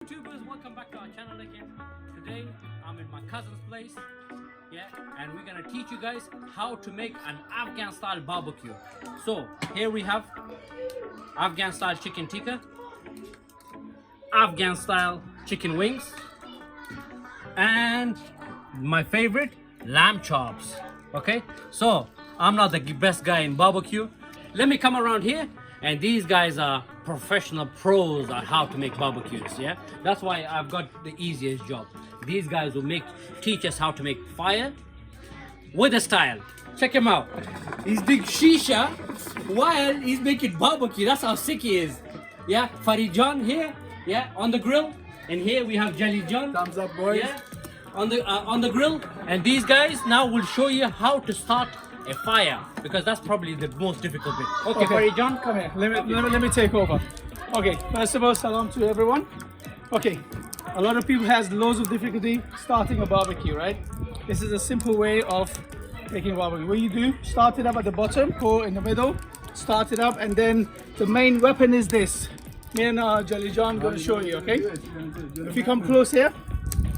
YouTubers, welcome back to our channel again. Today I'm in my cousin's place, and we're gonna teach you guys how to make an Afghan style barbecue. So here we have Afghan style chicken tikka, Afghan style chicken wings, and my favorite, lamb chops. Okay, so I'm not the best guy in barbecue. Let me come around here, and these guys are professional pros on how to make barbecues. That's why I've got the easiest job. These guys will teach us how to make fire with a style. Check him out. He's big shisha while he's making barbecue. That's how sick he is. Farid John here, on the grill, and here we have Jelly John. Thumbs up, boys. On the grill, and these guys now will show you how to start a fire, because that's probably the most difficult bit. Okay, Farid John, come here. Let me take over. Okay, first of all, salam to everyone. Okay, a lot of people has loads of difficulty starting a barbecue, right? This is a simple way of making a barbecue. What you do, start it up at the bottom, go in the middle, start it up, and then the main weapon is this. Me and Jelly John going to show you, okay? If you come close here,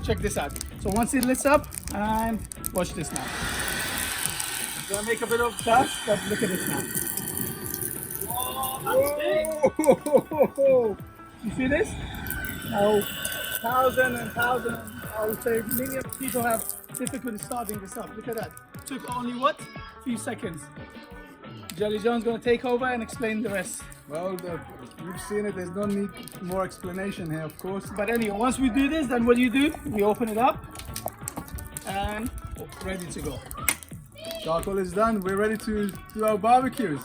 check this out. So once it lifts up, and watch this now. It's gonna make a bit of dust, but look at this now. Whoa, you see this? Now, thousands and thousands, I would say millions of people have difficulty starting this up. Look at that. Took only what? Few seconds. Jelly John's gonna take over and explain the rest. Well, you've seen it, there's no need more explanation here, of course. But anyway, once we do this, then what do you do? We open it up and ready to go. Charcoal is done, we're ready to do our barbecues.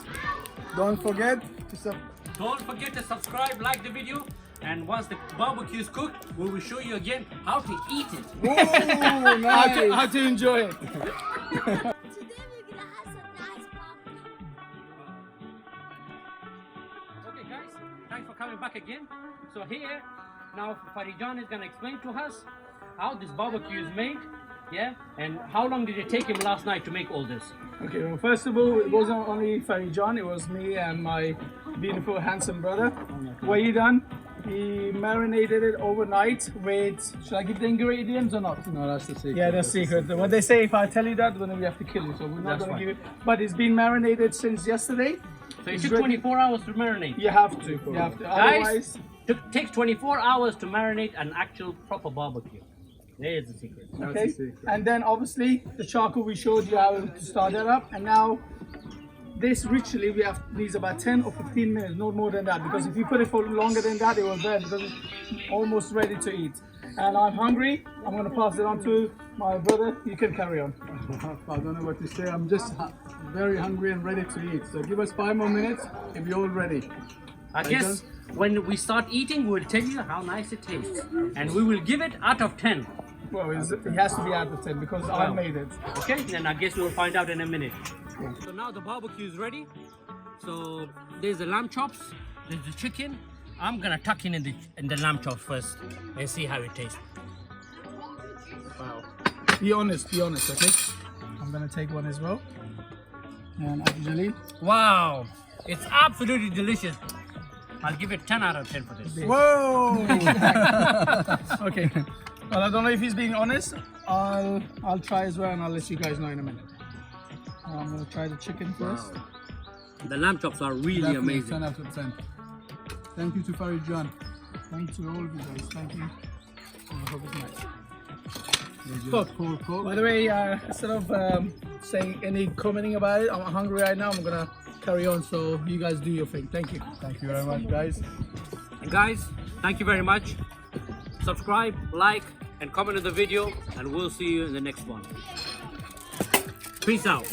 Don't forget to subscribe, like the video, and once the barbecue is cooked, we will show you again how to eat it. Oh, nice. how to enjoy it. Thanks for coming back again. So here, now Farid John is going to explain to us how this barbecue is made, and how long did it take him last night to make all this? Okay, well, first of all, it wasn't only Farid John, it was me and my beautiful, handsome brother. What he done, he marinated it overnight with, should I give the ingredients or not? No, that's the secret. Yeah, that's secret. What they say, if I tell you that, then we have to kill you, so we're not going to give it. But it's been marinated since yesterday. So it took 24 hours to marinate. You have to. You have to. Guys, it takes 24 hours to marinate an actual proper barbecue. There's the secret. Okay. And then obviously the charcoal, we showed you how to start that up. And now this ritually needs about 10 or 15 minutes, not more than that. Because if you put it for longer than that, it will burn because it's almost ready to eat. And I'm hungry. I'm going to pass it on to my brother. You can carry on. I don't know what to say. I'm just very hungry and ready to eat. So give us 5 more minutes if you're all ready. I guess when we start eating, we'll tell you how nice it tastes. And we will give it out of 10. Well, it has to be out of 10 because I made it. Okay, then I guess we'll find out in a minute. Yeah. So now the barbecue is ready. So there's the lamb chops, there's the chicken. I'm gonna tuck in the lamb chops first and see how it tastes. Wow. Be honest, okay? I'm gonna take one as well. And actually, wow, it's absolutely delicious. I'll give it 10 out of 10 for this. Whoa! Okay. Well, I don't know if he's being honest. I'll try as well, and I'll let you guys know in a minute. I'm gonna try the chicken first. Wow. The lamb chops are really Definitely amazing. 10 out of 10. Thank you to Farid John. Thank you to all of you guys. Thank you. I hope it's nice. Cool. By the way, instead of saying any commenting about it, I'm hungry right now. I'm gonna carry on. So you guys do your thing. Thank you. Thank you very much, guys. And guys, thank you very much. Subscribe, like, and comment on the video, and we'll see you in the next one. Peace out.